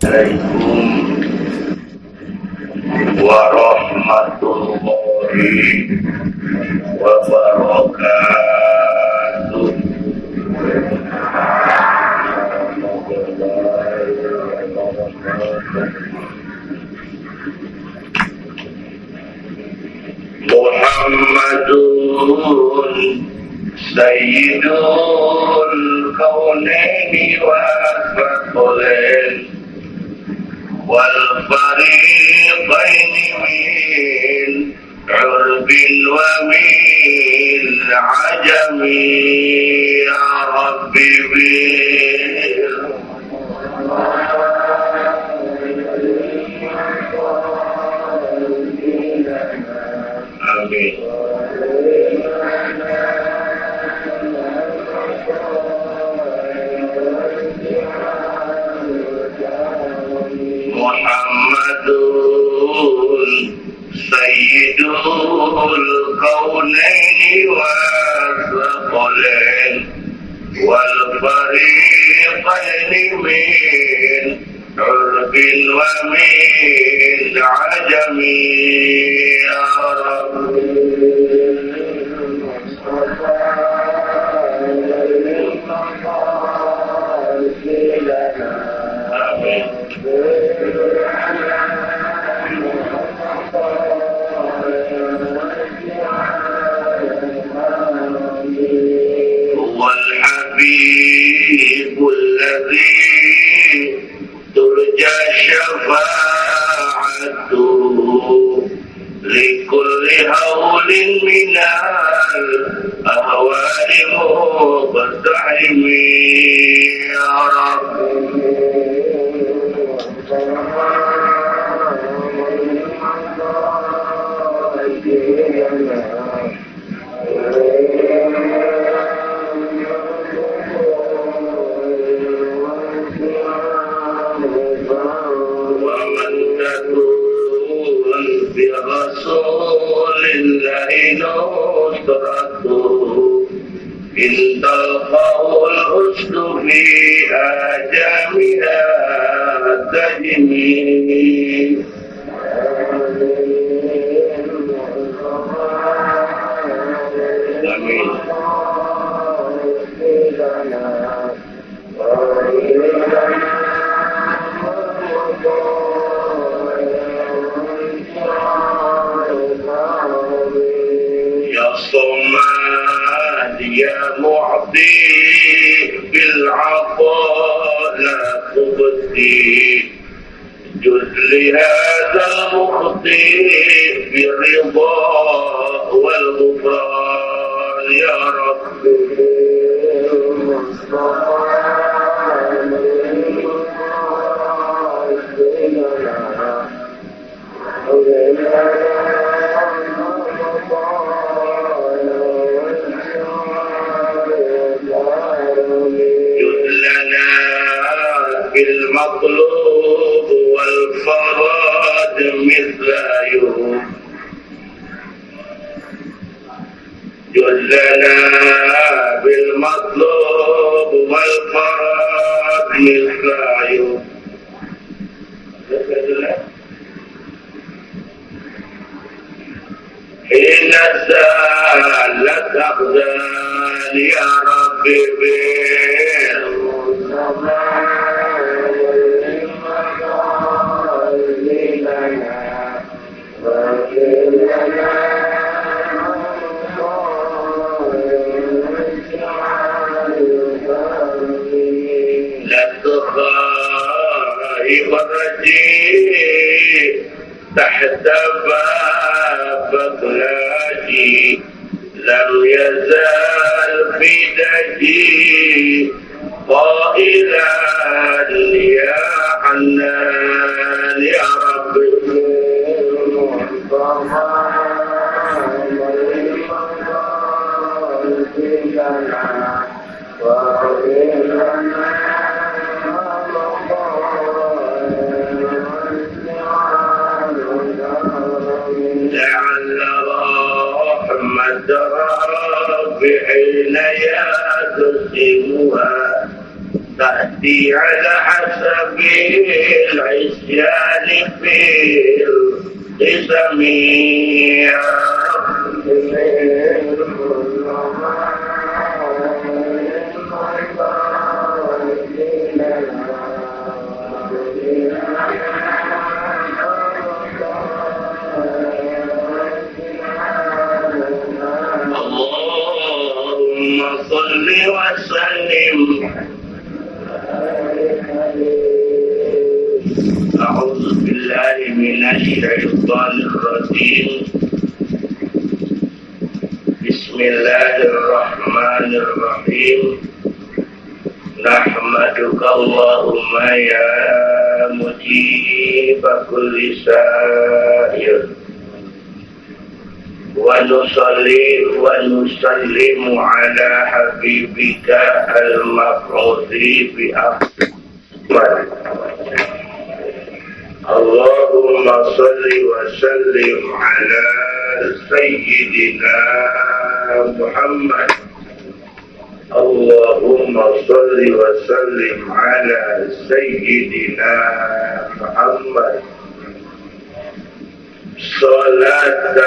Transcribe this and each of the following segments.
Assalamualaikum warahmatullahi wabarakatuh. Muhammadun Sayyidul Kaunaini wa Thaqalain wal fariqaini min urbin wa min ajami ya Rabbi bil amin. Muhammadun Sayyidul Kaunaini wa Thaqalain wal fariqaini min urbin wa min ajami ya Rabbi. Amin. والحبيب الذي ترجى شفاعته لكل هول من الأهوال مقتحم يا رب. برسول الله نصرته إن تلقاه الحسن في آجامها تجمي. آمين. يا صمد يا معطي بالعطاء لا تبدي جز لهذا المخطي بالرضا والغفران يا رب. المطلوب والفراد مثل يوم جلنا بالمطلوب والفراد مثل يوم. حين سالت أقدام يا ربي تحت بابك لاجي لم يزال في دجي قائلا يا حنان يا رب. لعل رحمة ربي حين يقسمها تأتي على حسب العصيان في القسم يا اللهم صل وسلم. أعوذ بالله من الشيطان الرجيم. بسم الله الرحمن الرحيم. نحمدك اللهم يا مجيب كل سائر، ونصلي ونسلم على حبيبك المبعوث بأحمد. اللهم صل وسلم على سيدنا محمد. اللهم صل وسلم على سيدنا محمد صلاة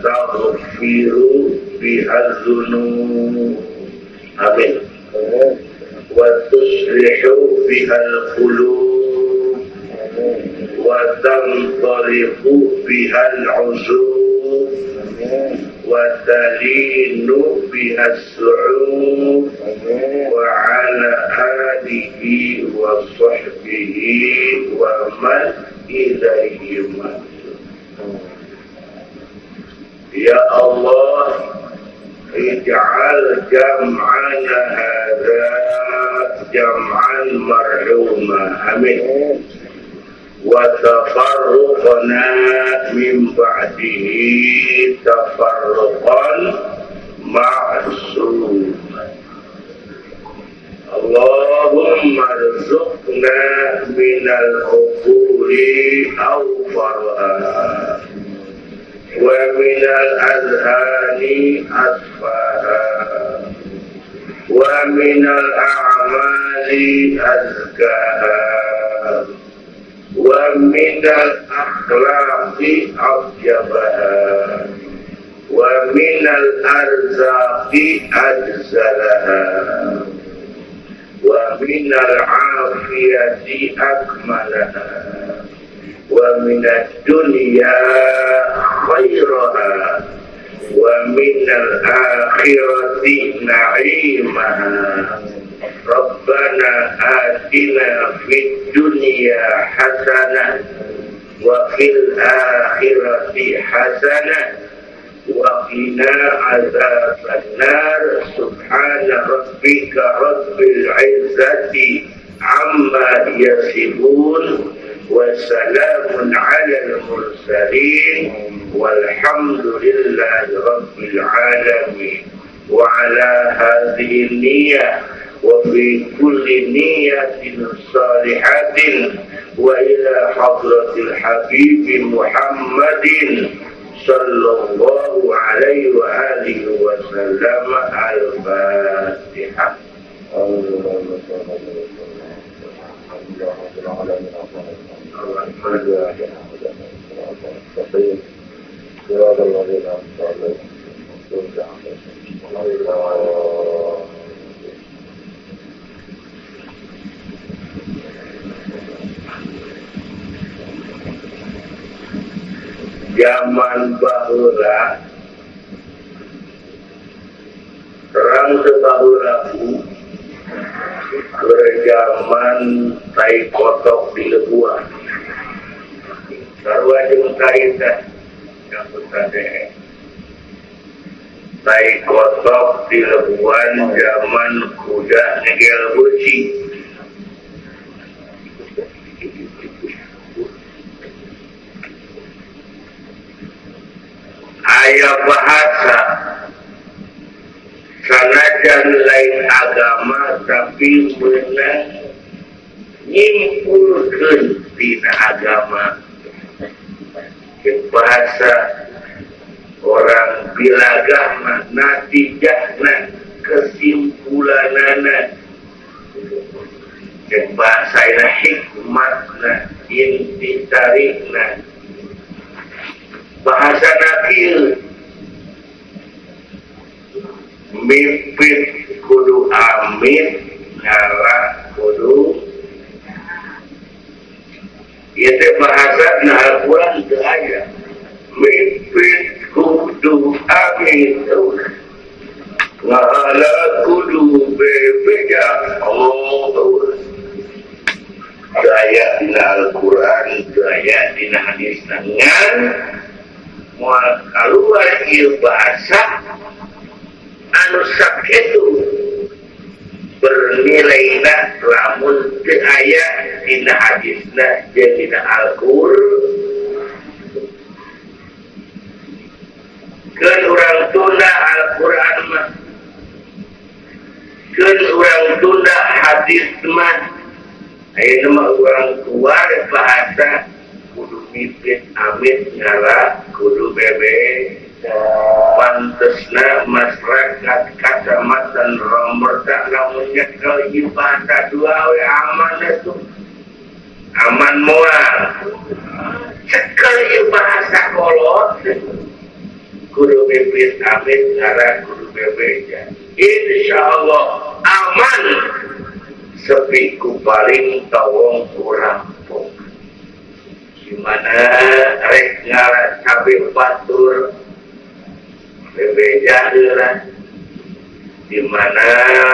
تغفر بها الذنوب آمين، وتصلح بها القلوب، وتنطلق بها العزوب، وتلين بها الصعوب، وعلى آله وصحبه ومن إليه منصور. يا الله اجعل جمعنا هذا جمعا مرحوما آمين، وتفرقنا من بعده تفرقا معصوما. اللهم ارزقنا من العقول أوفرها، ومن الأذهان أصفاها، ومن الأعمال أزكاها، ومن الأخلاق أطيبها، ومن الأرزاق أجزلها، ومن العافية أكملها، ومن الدنيا خيرها، ومن الآخرة نعيمها. ربنا آتنا في الدنيا حسنة، وفي الآخرة حسنة، وقنا عذاب النار. سبحان ربك رب العزة عما يصفون، وسلام على المرسلين، والحمد لله رب العالمين. وعلى هذه النية وفي كل نية صالحة، وإلى حضرة الحبيب محمد صلى الله عليه وآله وسلم الفاتحة. Zaman bahula, perang sebahulaku, berjaman tai kotok di lebuan. Sarwa jeung kaita yang betade. Tai kotok di lebuan zaman kuda negel beuci. Aya bahasa sanajan lain agama tapi meunang nyimpulkeun tina agama. Bahasa orang bilagah mah natijahna kesimpulanana yang bahasa hikmatna inti tarikna bahasa nakil mipit kudu amit ngalah kudu itu bahasa Al-Quran itu aja mipit kudu amit ngalah kudu bebeja Allah gaya dina Al-Quran gaya dina hadis nangan mau keluar ieu bahasa anu sakitu bernilainya lamun teu aya dina hadisna jeung dina Al-Qur'an keun urang tunda Al-Qur'an mah keun urang tunda hadis mah aya mah urang keluar bahasa kudu mipit amit ngalah kudu bebe pantesna masyarakat kacamatan Romerta lamun nyekel bahasa dua we aman itu aman moal cekel bahasa kolot kudu mipit amit ngalah kudu bebe insyaallah aman sepi ku paling tawong kurang pun gimana rek ngalah cabe batur bebeja heula dimana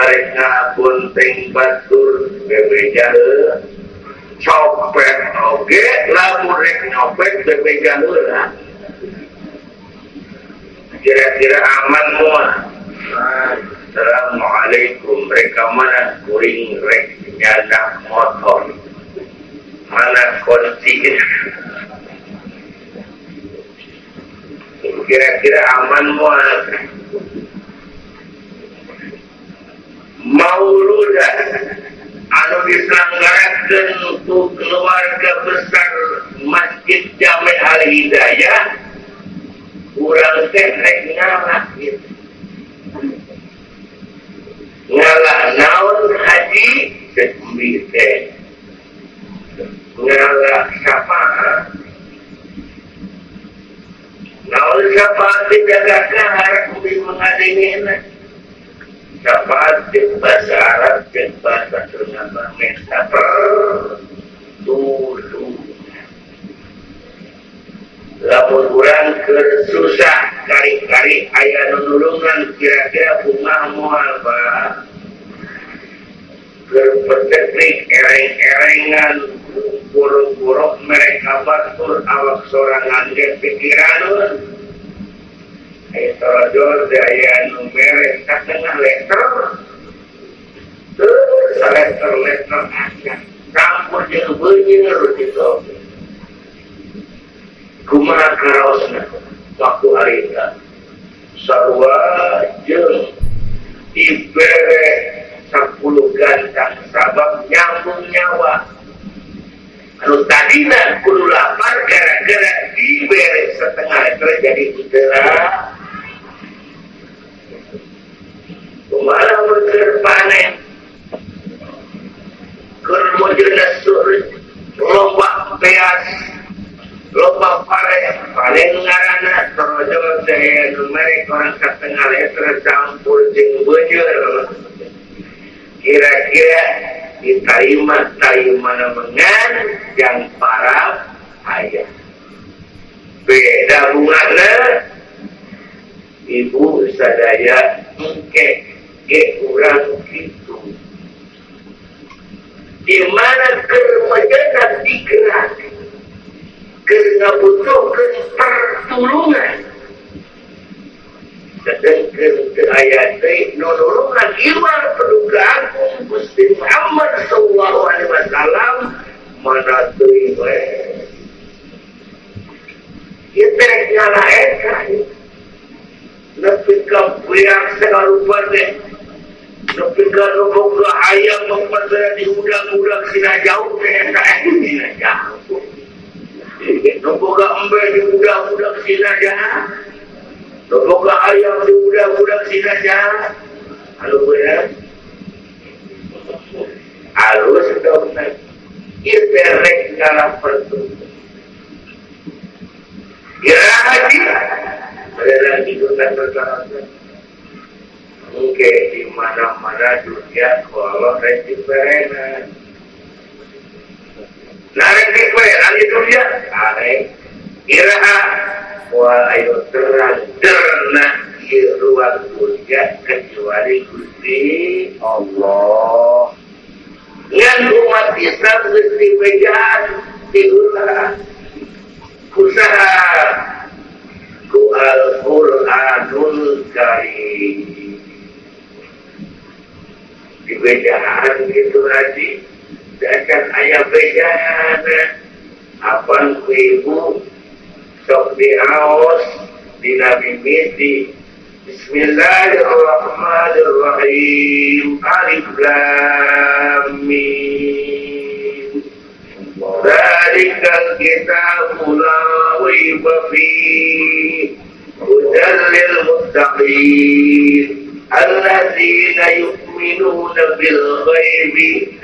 rek ngapunteng batur bebeja heula copet oge lamun rek nyopet bebeja heula kira-kira aman moal. Assalamualaikum mereka mana kuring rek nyadak motor mana kunci kira-kira aman moal mauludan anu diselenggarakeun untuk keluarga besar Masjid Jami Al Hidayah urang teh rek ngalah gitu ngalah naon haji sedemi teh ngalah syafaat naon syafaat dijagakan harap kudu mengadengena syafaat di bahasa Arab dan bahasa Sunda mestaper tulu lamun urang susah kari-kari aya nulungan kira-kira bunga moal ba berpeteknik ereng-erengan buruk-buruk mereka batur awak sorangan ge pikiranun aya torojol daya nu mere satengah liter terus saleter-leter aja campur jeung beunyeur gitu kumaha karaosna waktu harita sarua jeung ibere 10 gantang sabab nyambung nyawa anu tadina kudu lapar gara-gara dibere setengah liter jadi utelah kumaha keur panen keur mojeuna surut loba beas loba panen ngaranna torojol teh numere orang setengah liter campur jeung beunyeur kira-kira diterima mengan yang parah ayah beda bungana ibu sadaya engke urang gitu dimana kermajanan digerak karena butuhkan pertolongan sedangkan ayat nolongan iman peduga agung Gusti Muhammad sallallahu alaihi wasallam mana terima kita nyala eka nepi ka puyang sagarupa deh nepi ka boga hayang mempercaya di udang-udang sina jauh teh eta sina jauh boga embe di udang-udang sina jauh boga hayang di udang-udang sina jauh halo bener halus itu segala pertumbuhan. Kira haji, ada lagi bukan berkata. Mungkin di mana-mana dunia kalau resiperenan. Nah resiperenan itu dia, aneh. Kira wah ayo terang di ruang dunia kecuali Gusti Allah. Yang umat Islam mesti bejan diulah usaha ku Al-Quranul Karim di bejaan gitu haji dan ayah bejaan apaan ku ibu sok diaos di Nabi Miti Bismillahirrahmanirrahim Alif Lam Mim Dzalikal kitabu la raiba fihi hudan lil muttaqin alladzina yu'minuna bil ghaibi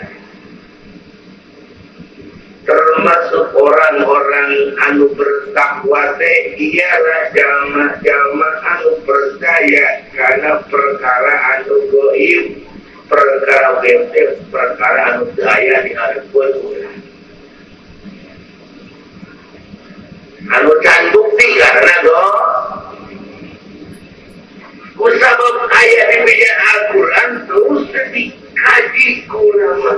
termasuk orang-orang anu bertakwa teh ialah jamaah anu percaya karena perkara anu gaib perkara gaib perkara anu daya di hareupeun urang anu can bukti karena kusabab ayat di meja Al-Quran terus dikaji ulama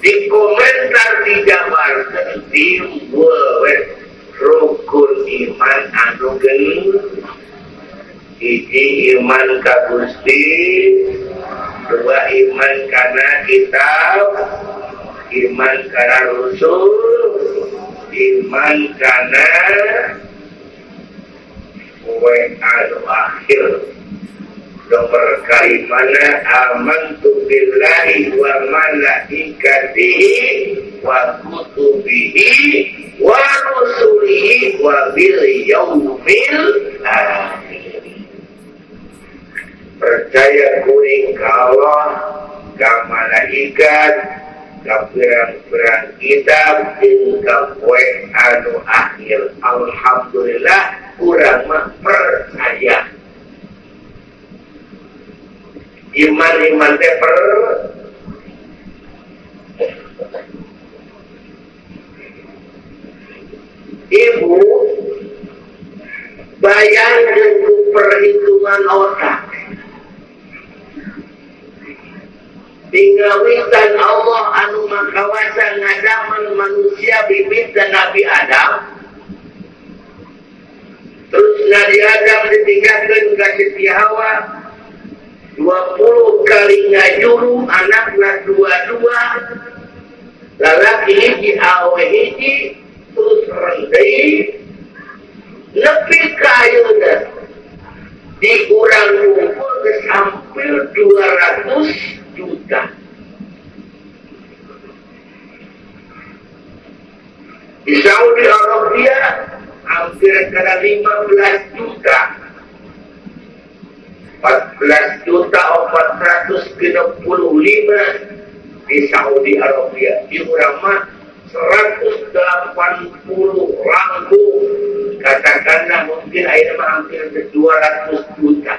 di komentar dijabarkan timbul rukun iman anu geuning hiji iman ka Gusti dua iman kana kitab iman kana rasul iman kana anu akhir nomor kali mana amantu billahi wa malaikatihi wa kutubihi wa rusulihi wa bil yaumil akhir percaya kuring ka Allah ka malaikat ka pirang-pirang kitab jeung ka poe anu akhir alhamdulillah urang mah percaya iman teh ibu bayangkan perhitungan otak tinggawitan Allah anu makawasa ngadaman manusia bibit dan Nabi Adam terus Nabi Adam ditinggalkan ke Siti Hawa 20 kali ngajuru anakna dua-dua lalaki hiji awe hiji terus rendai nepi ka ayeuna dikurang ngumpul ke hampir 200 juta di Saudi Arabia hampir kada 15 juta 14.465 di Saudi Arabia di Urama 180 rangkung katakanlah mungkin akhirnya hampir 200 juta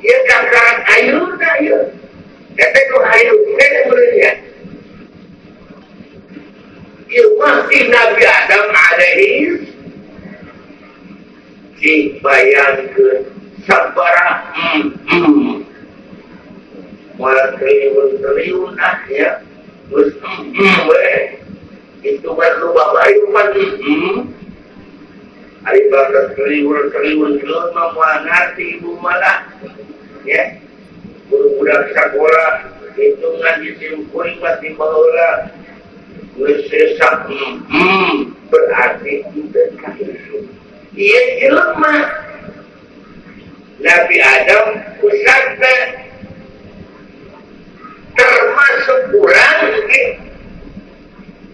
ya katakan ayuna ya katakan ayuna sebenarnya ya masih Nabi Adam alaihi dibayangkan sabara malah triliun ya terus itu baru bapak itu kan ada bakat triliun mah ngerti ibu malah ya budak sekolah hitungan disimpul mati baheula geus sesak berarti itu kahirup ieu jelema Nabi Adam usahanya termasuk kurang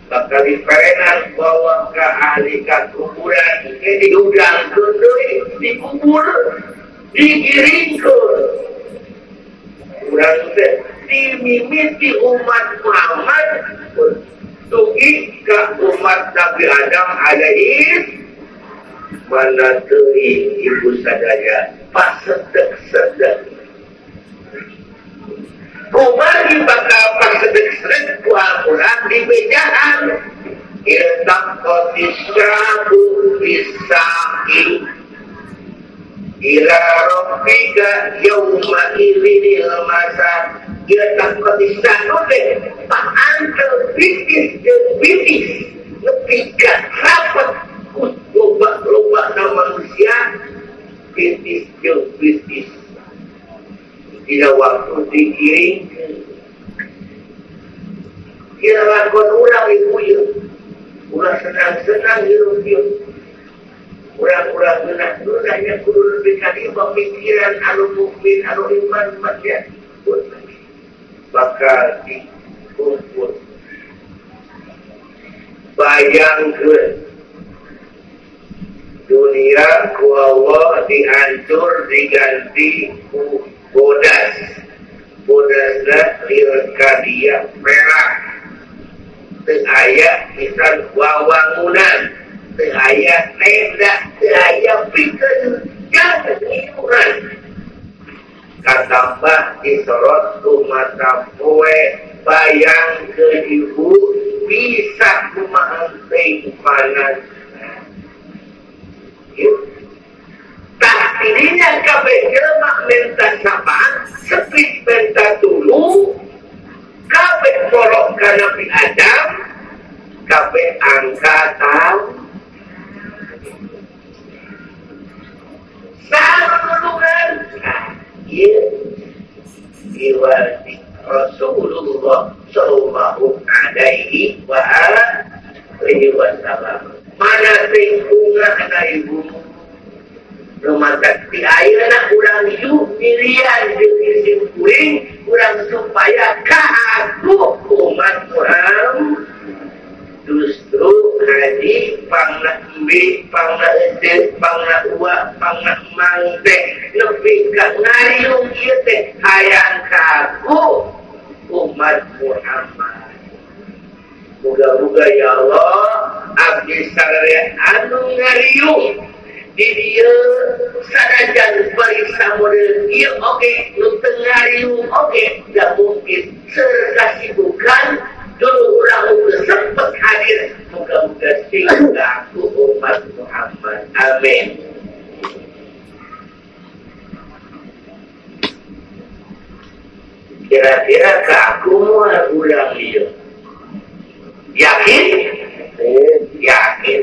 bakal diperenan bawa ke ahli kuburan diudang dikubur digiringkan kurang dimimiti umat Muhammad tugi ka umat Nabi Adam alaihi manatui ibu sadaya pasedek-sedek kumari bakal pasedek-sedek kual-kulan di bejaan iltak kotisrabu bisaki ila rabbika yawma idhinil masad iltak kotisrabu deh paantel bitis nepikan rapat loba-loba manusia bisnis jeung bisnis tidak waktu dikiring kira lakon urang ibu ya urang senang-senang hirup-hirup urang-urang genah hanya kudu lebih kali pemikiran anu mukmin anu iman manusia bakal dikumpul bayangkeun dunia ku Allah dihancur diganti ku bodasna lirkadia merah teu aya pisan wawangunan teu aya tenda teu aya pikeun jangan hiburan katambah disorot ku mata poe bayang ke ibu bisa kumaha teh panas tak dirinya kabeh jelema minta sapaan sepit minta tulu kabeh molok ka Nabi Adam kabeh angkatan sarulungan ieu diwali Rasulullah sallallahu alaihi wa alihi wasallam mana tingkungan na ibu rumah sakti air anak kurang yuk pilihan di kuring kurang supaya aku umat Muhammad justru haji pangna mbi pangna ede pangna uwa pangna mangte lebih ke ngariung ieu teh hayang kaku umat Muhammad. Moga-moga ya Allah abdi sadaya anu ngariung di dieu sanajan barisa model ieu oge nu teu ngariung oge da mungkin kasibukan dulu urang geus sempet hadir moga-moga sehingga aku umat Muhammad amin. Kira-kira ke aku moal urang ieu yakin? Yakin.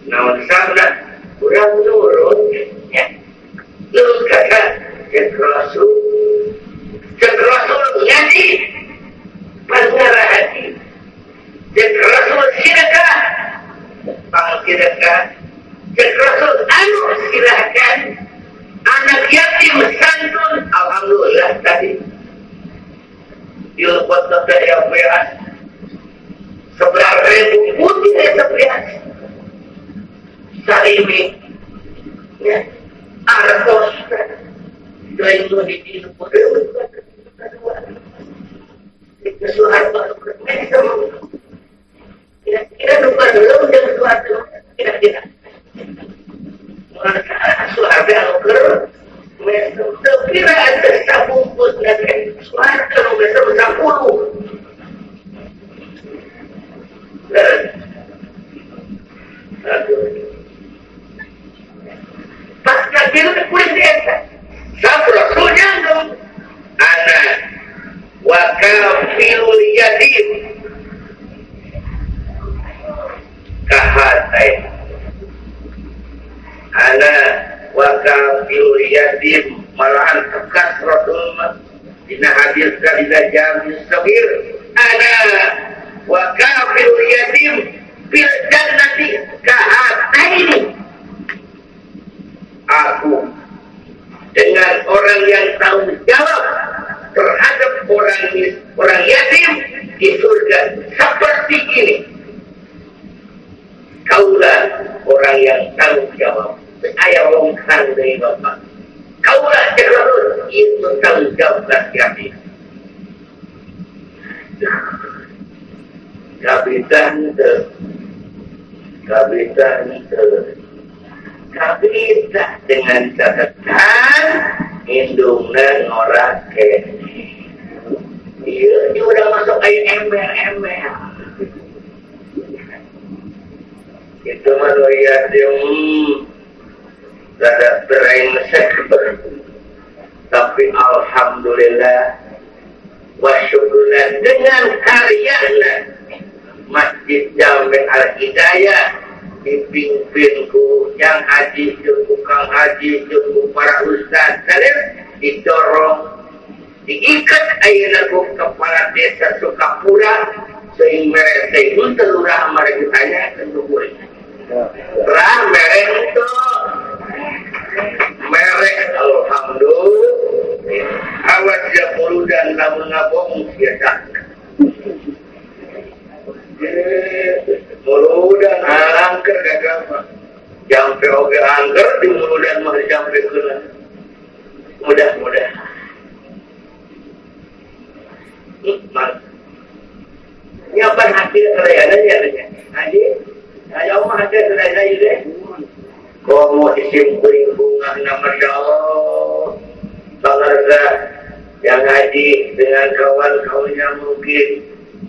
Namun sabda kurang nurut ya. Lu kata cek Rasul ngaji panggara hati cek Rasul silakan pang silakan cek Rasul anu silakan anak yatim santun alhamdulillah tadi dilebot ke yang beras 11.000 putih 11 sarimi ya artos dari itu di kesuhan kira-kira lupa dulu dan suatu kira-kira merasa suara anuger kira ada sabungkus dan suara anuger 10 pasca kira kulit desa sab rasulnya dong anak wa kafilul yatim kahatai anak wa kafilul yatim malahan tegas rasul dina hadir dina jam sabir anak wa kafilul yatim bil jannati kahataini aku dengan orang yang tanggung jawab terhadap orang yatim di surga seperti ini. Kaulah orang yang tanggung jawab. Ayah longkang dari Bapak. Kaulah terus itu tanggung jawab yatim. kabitan dengan catatan indungna ngorake iya ini udah masuk kayak ember itu manusia yang rada brengsek tapi alhamdulillah wa syukurlah dengan karyanya Masjid Jami Al-Hidayah dipimpinku yang haji tukang haji para ustaz dan didorong diikat ayeuna ku kepala desa Sukapura sehingga mereka itu telurah mereka tanya kendukuri rah merek itu merek alhamdulillah awas ya puluh dan lamun ngabong siasa mulu dan angker gagal jampe oge angker di mulu dan mah jampe kena mudah-mudah nyapan hasil kelayanan ya haji ayo mah hasil kelayanan ya deh kok mau isim bunga nama Allah salarga yang haji dengan kawan-kawannya mungkin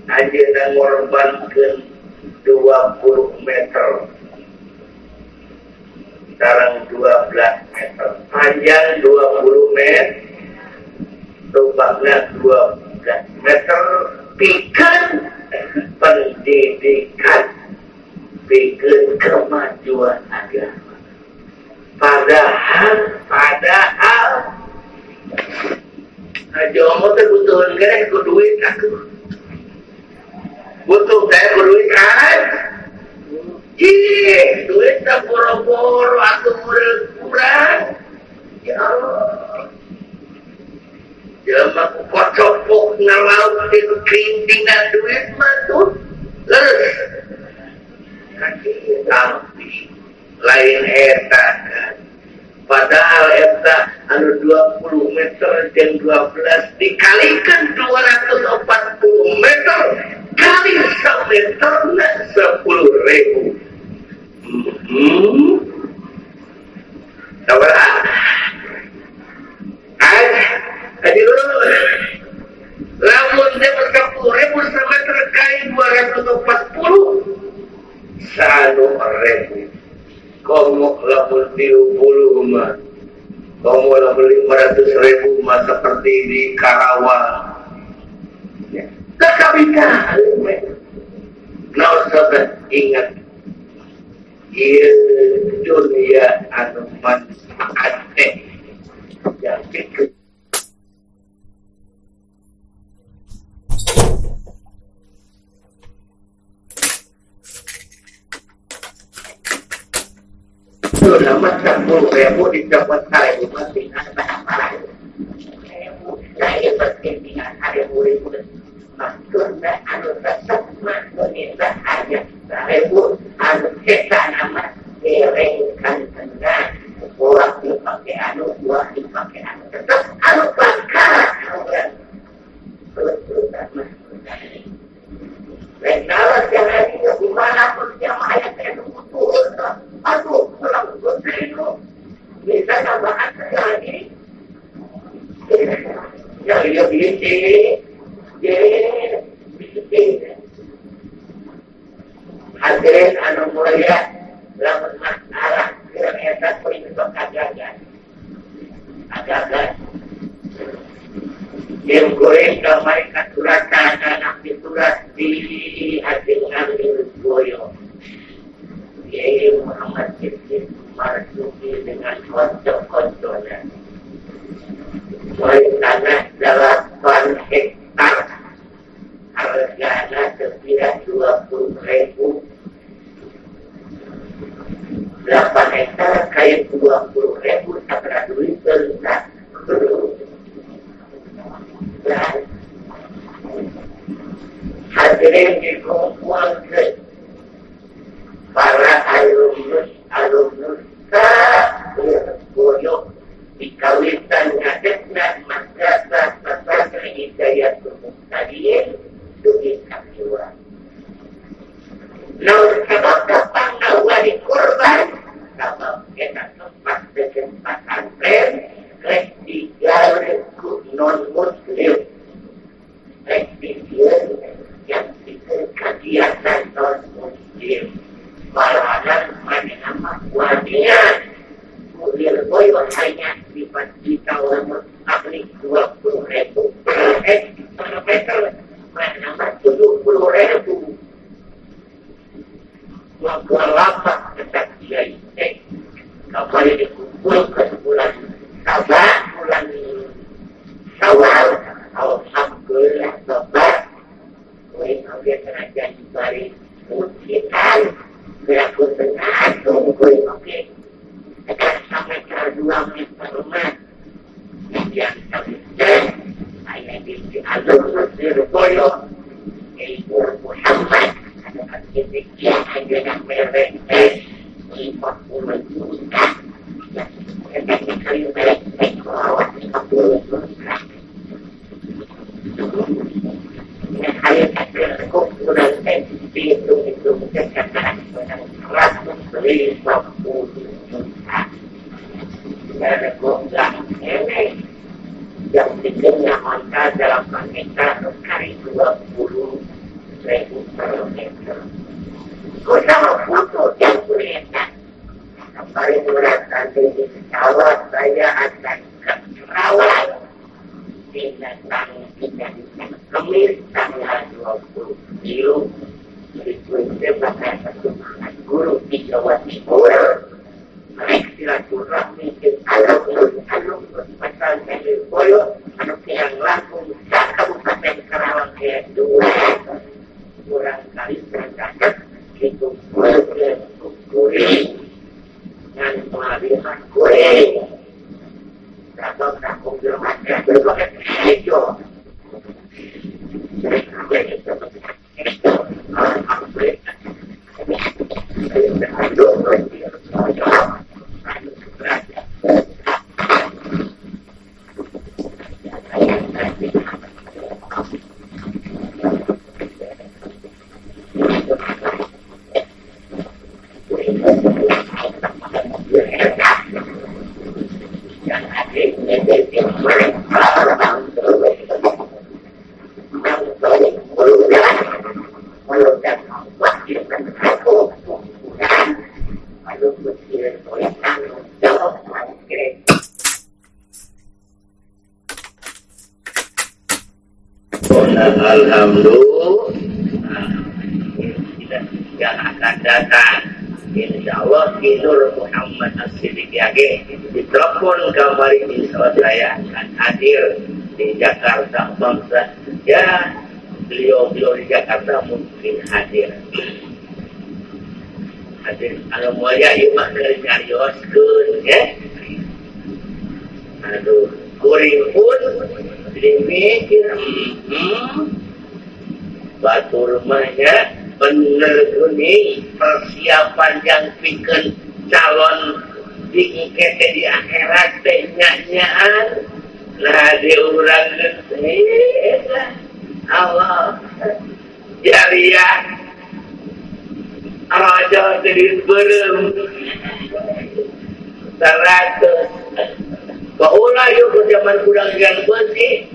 haji dan mengorbankan 20 meter sekarang 12 meter panjang 20 meter lubangnya 12 meter bikin pendidikan bikin kemajuan agama padahal aja mau kebutuhan keren ku duit aku butuh saya duit kan duit tak boro-boro aku kurang ya Allah jangan aku kocok ngelaut di kerintingan duit mah tuh kaki tapi lain eta kan padahal eta anu 20 meter dan 12 dikalikan 240 meter kali semeternya 10.000 sabarah aja dulu lamun dia 10.000 semeter kali 240 1.000 kamu lamun 30 mah kamu lamun 500.000 mah seperti di Karawang kekabitan nah sobat ingat iya dunia anu manfaat yang pikir sudah macam 10.000 didapat saya masih ada apa saya berkeinginan ada murid maksudnya anu tetap maksudnya aja seribu anu kita nama direngkan tengah kurang dipakai anu dua dipakai anu tetap anu bakar sudah maksudnya renalah jangan dimanapun jamaah yang saya turun aduh pulang itu bisa tambahan lagi ya ini hadirin anu mulia lamun masalah eta perintah kajagan yang goreng kamari kasuratan anak dituras di hati ngambil boyo Kiai Muhammad Siddiq Marzuki dengan kocok-kocoknya oleh tanah 8 hektar harganya sekira 20.000 8 hektar kayak 20.000 sabra duit berita dan hadirin dikumpulkan para alumnus boyok dikawitan ngadekna madrasah pesantren Hidayatul Muhtadin dugi kakiwa kita orang akli 20.000 per meter mana 70.000 lapak tetap dia kembali dikumpulkan bulan Syawal alhamdulillah Bapak kemudian kerajaan diberi ujian berlaku tengah tunggu akan sampai ke 2 meter yang terlihat ayah di Mesir Boyo Ibu Muhammad ada kebijakan hanya yang merek 50 juta yang sekali merek awak 50 juta hari akhir kumpulan itu mencatatkan 150 juta dan gonggang ini yang digunakan dalam meter kali 20.000 per meter. Bersama foto yang kelihatan kembali menggunakan di pesawat saya akan ke Kerawang binatang kita Kemis tanggal 20 kilo berikutnya pada pertemuan guru di Jawa Timur mereka silaturahmi ke alum pasal Mesir Boyo anak yang langsung ke Kabupaten Kerawang ke 2 kurang kali tercatat itu kuring dan pengalihan kuring atau kampung bermacam berbagai hijau Alhamdulillah yang akan datang insyaallah Nur Muhammad As-Siddiq Yage ditelepon kamari insya saya akan hadir di Jakarta bangsa ya beliau di Jakarta mungkin hadir kalau mulia imah dari nyarioskeun ya aduh kuring pun dimikir batu rumahnya bener ini persiapan yang bikin calon di akhirat nyanyaan lah diurang Allah jariah raja jadi berem 100 kaulah yuk ke zaman kurang yang bersih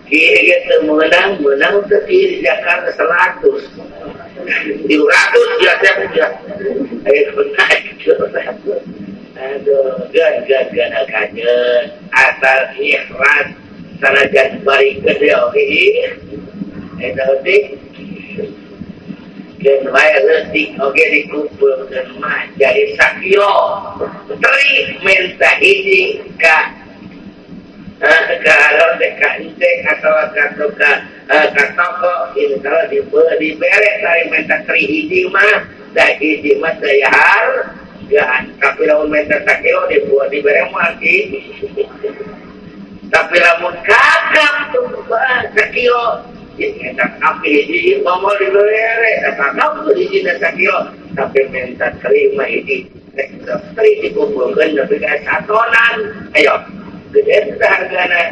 kiri kita menang ke kiri Jakarta 100 ya saya punya aduh gan kajen asal ikhlas sanajan bari gede oke itu sih dan bayar letik oke dikumpulkan mah jadi sakilo teri minta hiji kalau dekat ente atau katoko insya diberi dari minta teri hiji mah dan hiji mah sayar gan tapi lamun minta sakilo dibuat diberi lagi tapi lamun kakak tuh sakilo ini tak api hiji ngomong diberi kakak tuh hiji sakilo tapi minta terima hiji teri dikumpulkan tapi kayak satonan ayo gede sudah hargana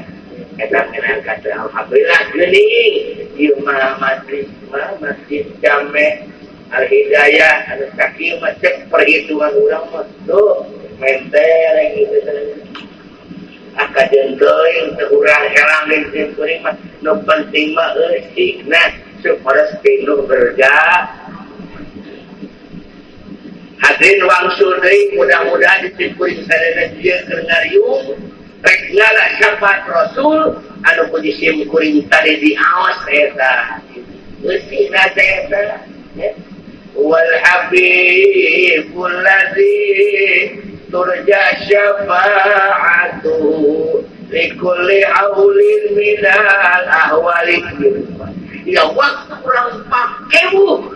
enak kata alhamdulillah gini imam masjid Jame Al-Hidayah ada sakit macam perhitungan orang tuh mentereng gitu akan jenggoing seorang helang yang terima no penting mah sikna supaya penuh berja Adin wangsul deui mudah-mudahan dicikuring sadaya dia keur ngariung rek ngalah syafaat Rasul anu puji sim kuring tadi diawas eta geus na eta wal habibul ladzi turja syafa'atu likulli aulin minal ahwali. Ya waktu kurang pakewu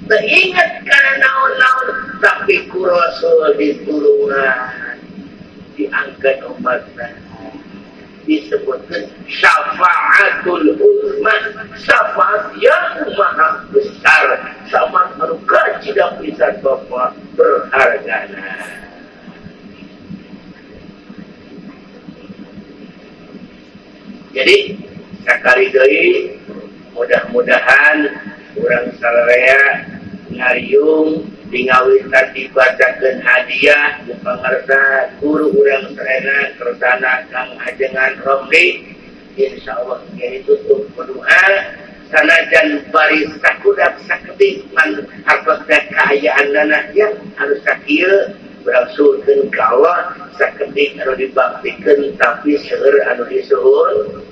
teringat karena naon-naon tapi ku Rasul ditulungan diangkat umatnya disebutkan syafa'atul uzma, syafaat yang maha besar sama meruka tidak bisa bapak berharga. Jadi sakali deui mudah-mudahan urang salarea ngariung dingawitan dibacakeun hadiah di pangarsa guru urang sarena kersana Kang Ajengan Romli insyaallah jadi tutup berdoa sanajan bari sakudak sakedik man hartosna kaayaanna yang harus sakieu berangsulkeun ka Allah sakedik anu dibaktikeun tapi seueur anu disuhun.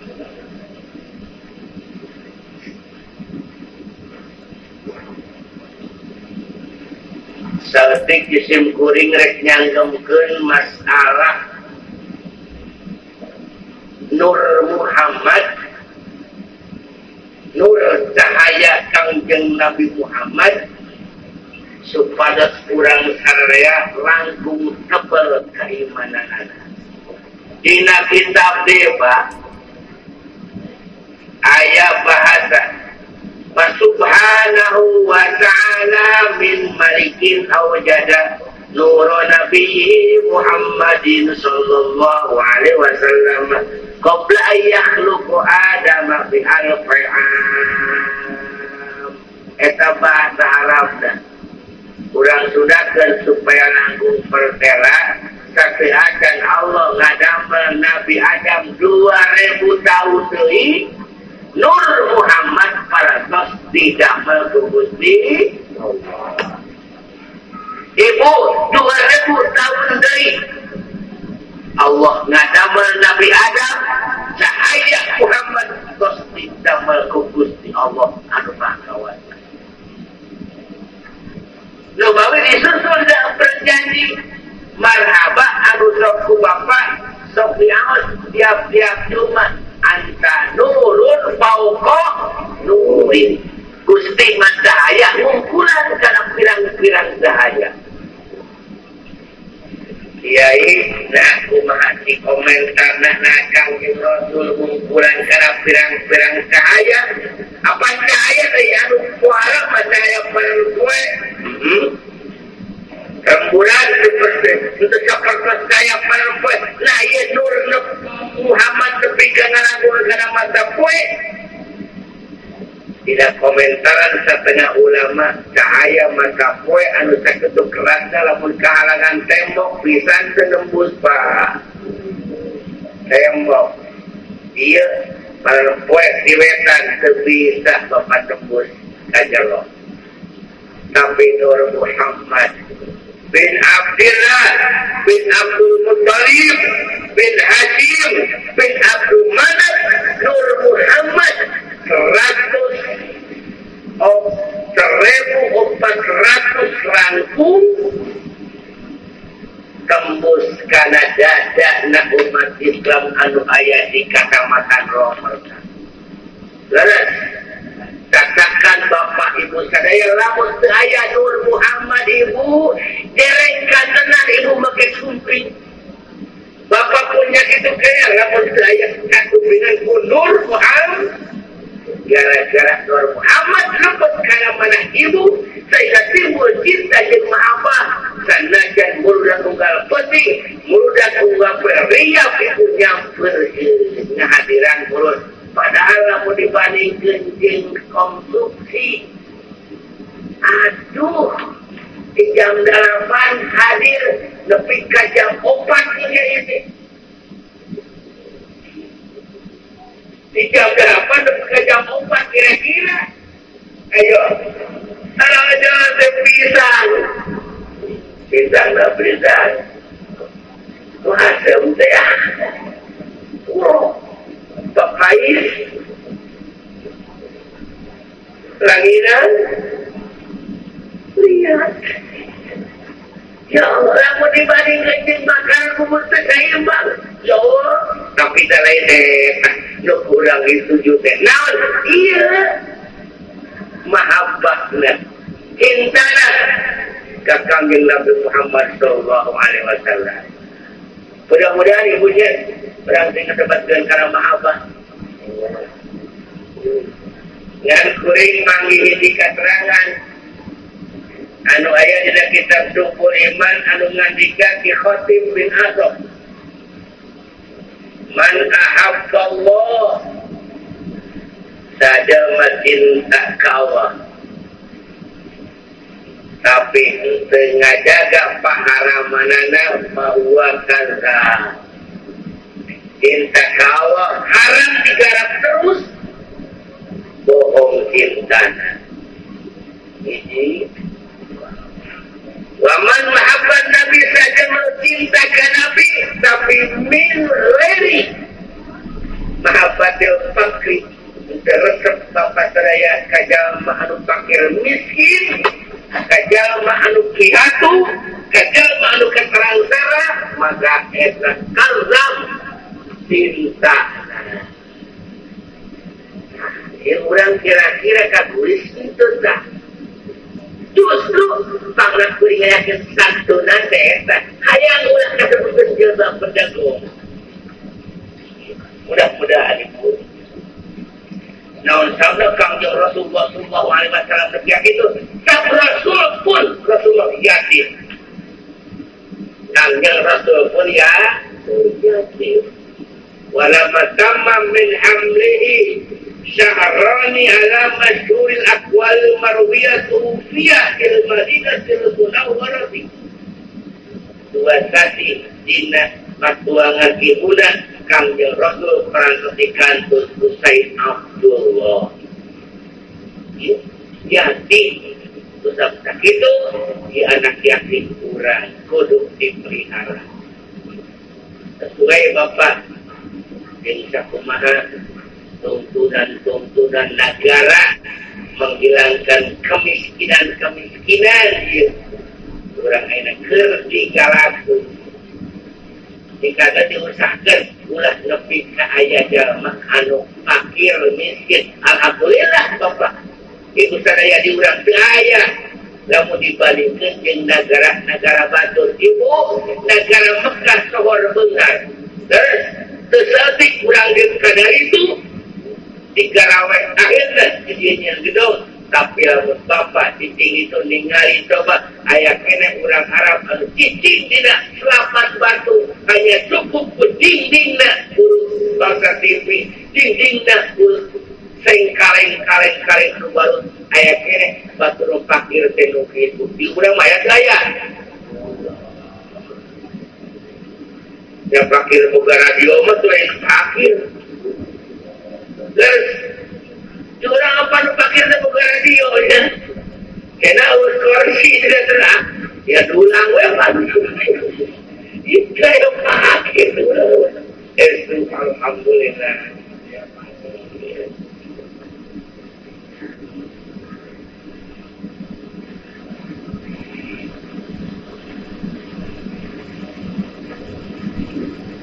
Saeutik jisim kuring rek nyanggemkeun masalah Nur Muhammad, nur cahaya Kangjeng Nabi Muhammad supados urang sararea langkung tebel keimananana. Dina kitab dewa aya bahasa Subhanahu wa ta'ala min malikin awjada nura Nabi Muhammadin sallallahu alaihi wasallam qabla an yakhluqu Adama bi alfi am. Eta bahasa Arabna urang sudakeun supaya nanggung pertela sakeacan Allah ngadamel Nabi Adam 2000 tahun deui Nur Muhammad paratos didamel ku Gusti Allah. Ibu 2000 tahun deui Allah ngadamel Nabi Adam cahaya Muhammad tos didamel ku Gusti Allah anu maha kawasa. Nu bawi disusul da berjanji marhaba anu sok ku Bapa sok diaos tiap-tiap Jumat anta nurun fauqa nurin Gusti mah cahaya ngungkulan kana pirang-pirang cahaya. Kiai nah kumaha di komentar nah Kangjeng Rasul ngungkulan kana pirang-pirang cahaya apa cahaya teh anu kuara mah cahaya perpoe rembulan seperti untuk seperti saya perpoe nah ieu nur Muhammad tepi kana kana mata poe. Tidak komentaran setengah ulama cahaya mata poe anu saketu kerasna lamun kahalangan tembok pisan teu nembus Pak. Tembok ieu poe di wetan teu bisa Bapak tembus ka jero. Tapi Nur Muhammad bin Abdullah bin Abdul Muttalib bin Hashim bin Abdul Manaf Nur Muhammad 1.400 rangkum tembus kana dadana umat Islam anu aya di Kecamatan Romerta. Leres katakan Bapak Ibu sadaya lamun teu aya Nur Muhammad Ibu derengkan tenan Ibu make sumping. Bapak punya kitu kaya lamun teu aya katubinan ku Nur Muhammad gara-gara Nur Muhammad luput kana manah Ibu saya timbul cinta jeung mahabbah sanajan murudak tunggal peti murudak tunggal pria itu nyampeurkeun ngahadiran ulun padahal lamun dibandingkeun jeung konstruksi aduh di jam 8 hadir nepi ka jam 4 nya ini di jam 8 nepi ka jam 4 kira-kira ayo salah jalan sepisan Bintang. Masam teh. Wow. Pakais. Langiran. Lihat. Ya Allah, aku dibandingkan dengan makanan kubur seimbang. Ya Allah, tapi tak lain lu kurang itu juga. Nah, iya. Mahabbahna. Intana. Kakang Nabi Muhammad sallallahu alaihi wasallam. Mudah-mudahan ibunya berarti ketebatan karena mahabbah. Yang kuring manggihi di keterangan anu aya dina kitab Syukur Iman anu ngandika Ki Khatib bin Azam. Man ahabballah sadama cinta ka Allah. Tapi ngajaga paharamanana bahwa karena cinta ka Allah haram digarap terus bohong cintana. Ini waman mahabbat Nabi saja mencintakan Nabi tapi min leri mahabbatil fakri resep bapak seraya kajalma anu fakir miskin kajalma anu kihatu kajalma anu keterangsara maka eta karzam cinta. Yang orang kira-kira kagulis itu tak justru pangkat kuringnya yakin satu nanti hayang ulah kasebutkeun jilbab pendagung. Mudah-mudahan itu naon sabda Kangjeng Rasulullah sallallahu alaihi wasallam setiap itu tak Rasul pun Rasulullah yakin. Kangjeng Rasul pun yakin. Walamma tamma min hamlihi syahrani ala masyhuril aqwal marwiyatu fiya il madinatil munawwarati. Dua tadi dina matuangan ibuna Kangjeng Rasul perang ketikan Said Abdullah. Yatim usap sakitu di anak yatim urang kudu dipelihara. Sesuai Bapak yang sakumaha tuntunan negara menghilangkan kemiskinan orang enak kerja galaku jika ada diusahakan ulah lebih ke ayah jalma anu fakir miskin alhamdulillah Bapak itu sadaya diurang ayah kamu dibandingkan dengan negara Batur ibu negara Mekah sohor bengar terus tersatik urang dari itu tiga rawat akhirnya jadinya gedong tapi Bapak titik itu ningali coba ayah kena orang Arab cicing tidak selamat batu hanya cukup ke dindingnya urus bangsa TV dindingnya urus sing kaleng kebalut ayah kena batu pakir tenuk itu di urang mayat gaya ya pakir boga radio mah tuh yang pakir terus orang apa nu pakir teh boga radio ya kena urus kursi tidak tenang ya dulang we itu yang pakir itu alhamdulillah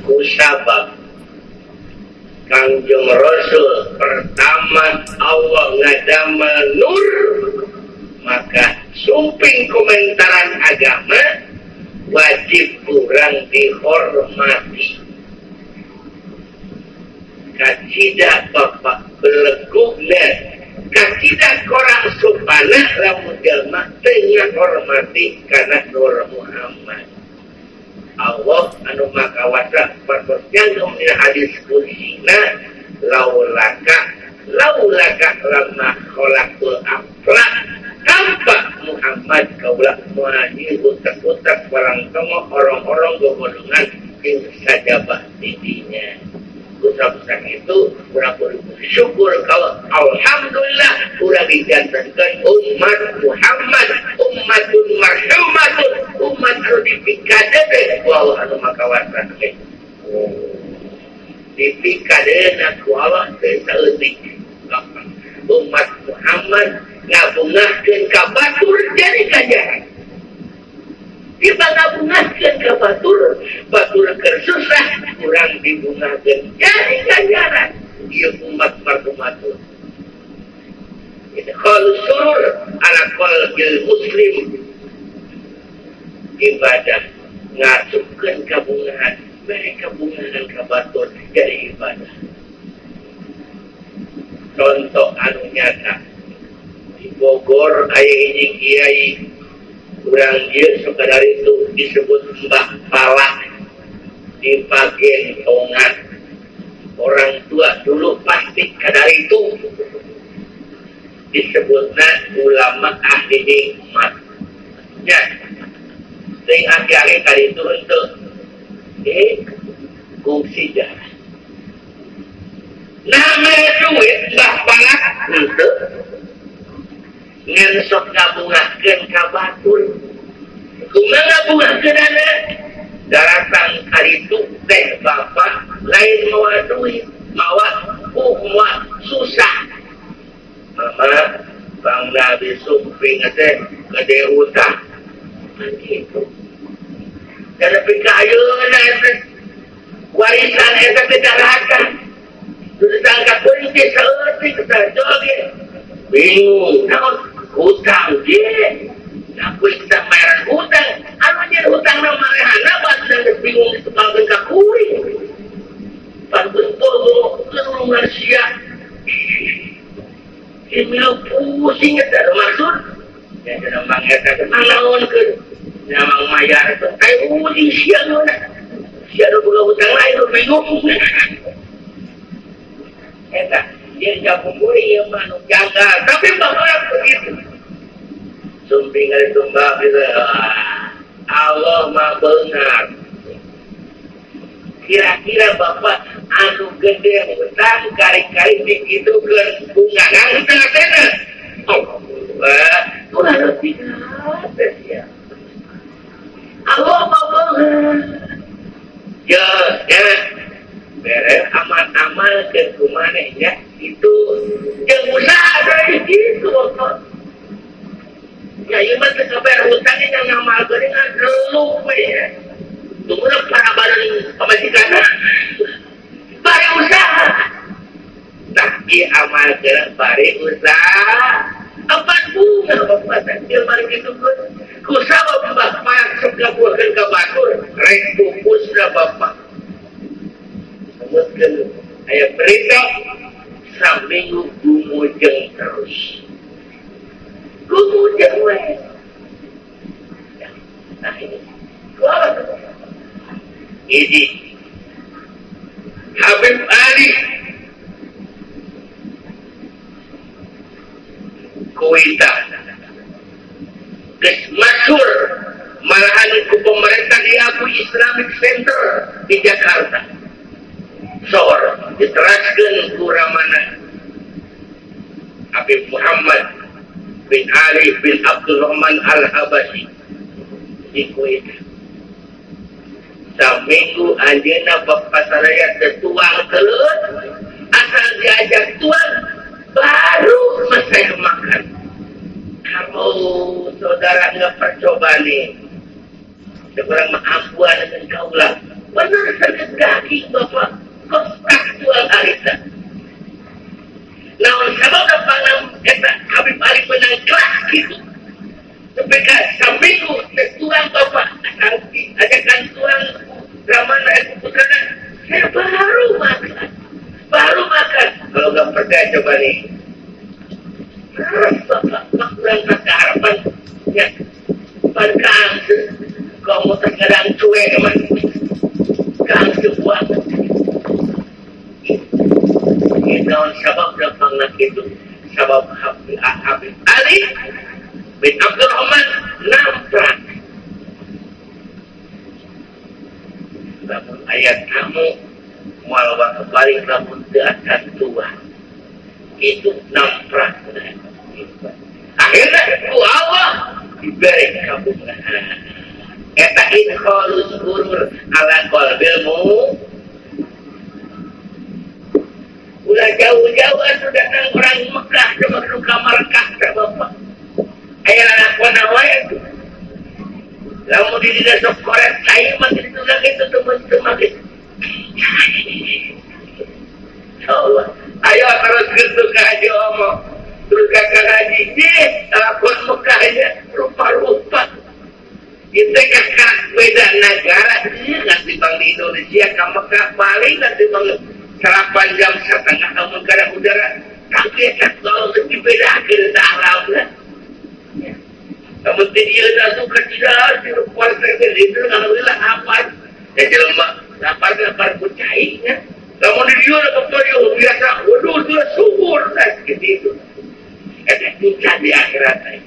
kusabab Kangjeng Rasul pertama Allah ngadama nur maka sumping komentaran agama wajib kurang dihormati kacidak Bapak belegugna kacidak korang supana lamun jalma teu hormati kana Nur Muhammad Allah anu makawasa pertosnya kemudian hadis kursina laulaka lama kholakul aflak tanpa Muhammad kaulah muhajir utak-utak barang tengok orang-orang golongan yang sajabah didinya usap-usap itu kurang bersyukur kalau alhamdulillah kurang dijantankan umat Muhammad ummatun marhumatun umat anu dipikade teh ku Allah anu makawasan teh. Dipikade ku Allah teh saeutik. Umat Muhammad ngabungahkeun ka batur jadi ganjaran. Kita ngabungahkeun ka batur keur susah kurang dibungahkeun jadi ganjaran. Ieu umat marhumatul. Idkhal surur ala qalbil muslim. Ibadah ngasupkeun kabungahan, mereka bungahan ka batur jadi ibadah. Contoh anu nyata di Bogor aya hiji kiai urang ieu sekadar itu disebut Mbah Palak di bagian Tongan. Orang tua dulu pasti kadar itu disebutna ulama ahli nikmat. Ya, sing akhir-akhir kali turun tuh kungsi darah. Nama duit Mbah Palak henteu ngan sok ngabungahkeun ka batur. Kumaha ngabungahkeun ana? Daratan kali itu teh bapak lain mawa duit, mawa susah. Mama Bang Nabi sumping teh gede utang. Begitu. Dan pikayeuna teh warisan eta teh daratan. Sudah tangkap kunci seetik sajoge. Bingung, naon hutang ge. Aku kita bayaran hutang, anu jadi hutang na marehana badan bingung ditepalkeun ka kuring. Pantun tolo keulungan sia. Ini lo pusing eta maksud. Ya cenah mang eta teh naonkeun. Nyamang mayar teh aya uji sia nona. Sia do boga hutang lain bingung. Eta dia gabung kuring ieu mah nu jaga, tapi bapak begitu. Sumping kali tumbang itu Allah mah benar. Kira-kira bapak anu gede utang kari-kari dikitukeun bunga nangteng teh. Kudu anu tiga ya. Allah mah benar. Ya, beres aman-aman ke kumanehnya itu jeung usaha dari gitu bapak. Ya ieu mah teh kabar hutangnya yang ngamalkeun ngageluk we ya. Tunggulah para badan pamajikanna. Bari usaha. Nah, ieu amalkeun bari usaha. Apa bunga bapak teh mari kitu keun. Ku sabab bapak sok gabungkeun ka batur rek pupusna bapak. Sebutkeun aya berita saminggu gumujeng terus. Gumujeng we. Nah ini. Kuala ini Habib Ali Kuwaita geus masyhur malahan ku pemerintah diakui Islamic Center di Jakarta. Sor diteraskeun ku ramana Habib Muhammad bin Ali bin Abdul Rahman Al-Habasyi di Kuwait. Saminggu anjeunna bapak saraya tetuang kelut asal diajak tuang baru selesai makan. Kalau saudara nggak percobaan nih, seorang maafuan dengan kaulah benar sakit daging bapak kostak tuang arisa. Namun sabab dapanam kata Habib Ali menang kelas gitu. Sampai saminggu tetuang bapak ajakan tuang ramana putrana saya baru makan. Kalau nggak percaya coba nih. Bapak berangkat ke harapan ya padahal kamu terkadang cuek teman kang sebuah ini tahun sabab dapat itu sabab Habib Ali bin Abdul Rahman namprak namun ayat kamu walau kembali namun akan tua itu namprak akhirnya ku Allah diberi kabungan eta idkhalus surur ala qalbilmu. Udah jauh-jauh atuh datang orang Mekah coba ke kamar Mekah Bapak. Aya lakona wae tuh. Lamun di dina sok korek kai mah kitu lagi tuh teman-teman gitu. Allah, ayo terus gitu ke Haji Omo. Terus kakak Haji, lakon Mekahnya rupa-rupa. Kita kakak beda negara, nanti bang di Indonesia ke Mekah paling nanti bang 8 jam setengah ke negara udara. Tapi kalau lebih beda akhirnya tak alam lah. Namun dia dah suka tidak di luar saya itu alhamdulillah apa? Ya jelma lapar kucainya. Namun dia betul dia biasa, waduh dia subur lah gitu. Ada cinta di akhirat ini.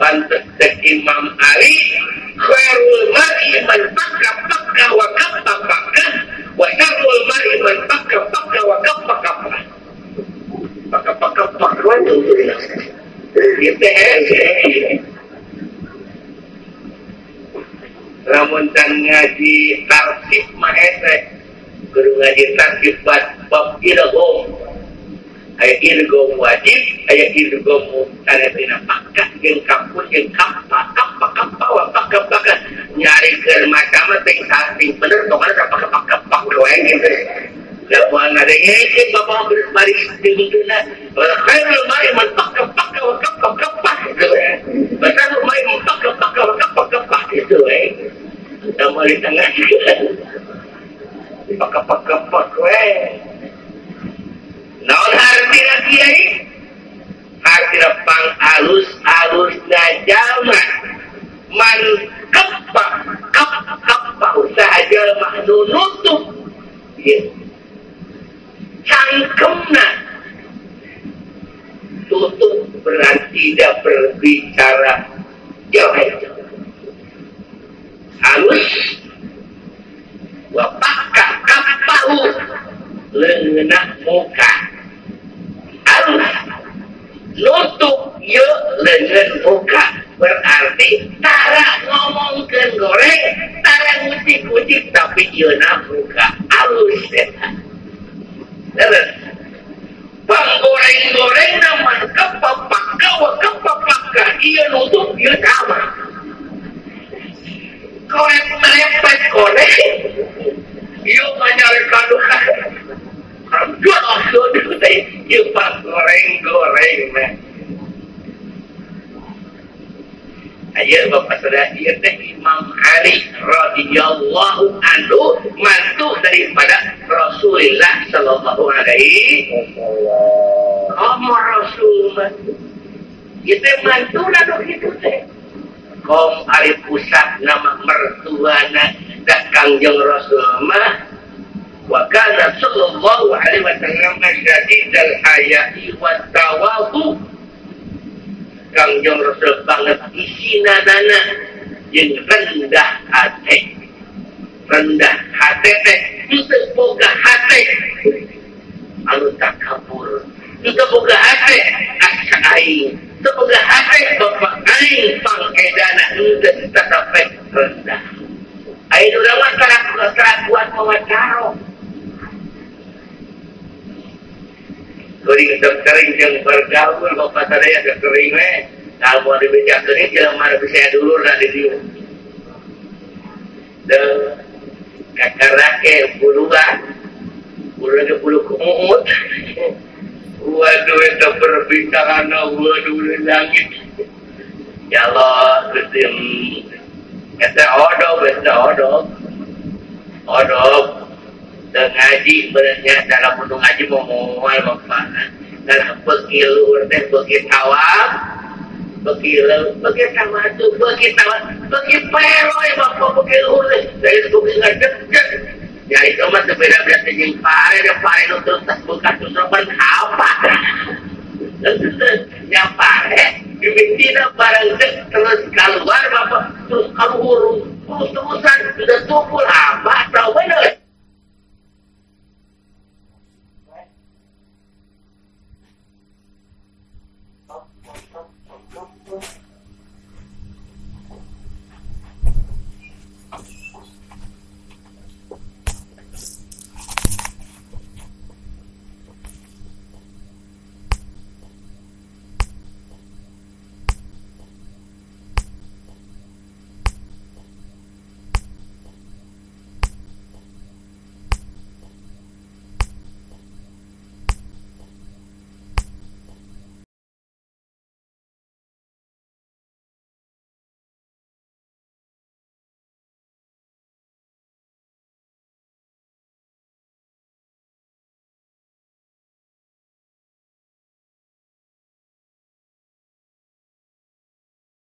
Pantas Imam Ali khairul mar'i man fakka wa kappa wa syarrul mar'i man fakka wa kappa gitu lamun dan ngaji tarsib mah eta kudu ngaji tarsib bab irgham aya irgham wajib aya irgham mubtada'ina pakka jeung kapun jeung kappa wa pakka nyari ke macam teh sing bener tongana pakka wae gitu. Lawan ada ngeke bapak berbalik dengduna. Khairul mar'i man pakka wa kappa gitu. Basarul mar'i man pakka wa kappa gitu Nama di tengah pakka we. Naon hartina kiai? Hartina pang alus jalma. Man kappa usaha jalma nutup. Yes. Cangkemna tutup berarti tidak berbicara jauh halus wapakah kapahu lengenah muka halus nutup yuk lengan muka berarti tara ngomongkeun goreng tara ngucik-ngucik tapi yeuna muka halus terus panggoreng-goreng naman kepapakka iya nutup iya sama korek melepet korek iya menyari kadukan aduh iya panggoreng-goreng ayo bapak saudara iya teh Imam Ali radhiyallahu anhu mantu daripada Rasulullah sallallahu alaihi wasallam. Rasulullah itu mantu lah gitu teh. Kom ari pusat nama mertuana dak Kangjeng Rasulullah wa kana sallallahu alaihi wasallam syadidal haya'i wa tawadhu. Kangjeng Rasul banget isina dana yang rendah hati teh itu boga hati anu takabur itu boga hati asa aing itu boga hati bapak aing pangedana geus tetapi rendah aing urang mah kerakuan mawacaro kuring sering jeung bergaul bapak sadaya kering we kalau di bejakeun ieu jelema bisa dulur da di dieu de kakarake puluhan puluh kumut waduh itu perbincangan waduh langit ya Allah kesim eta odog dan ngaji benernya dalam bentuk ngaji mau bapak dan pekilur teh beki tawaf beki tawatu beki peroy bapak pekilur dari beki ngajek ya itu mah beda-beda jeung pare nutup tas bekas tutupan apa nya pare dibitina barang terus keluar bapak terus keluar terus-terusan sudah tumpul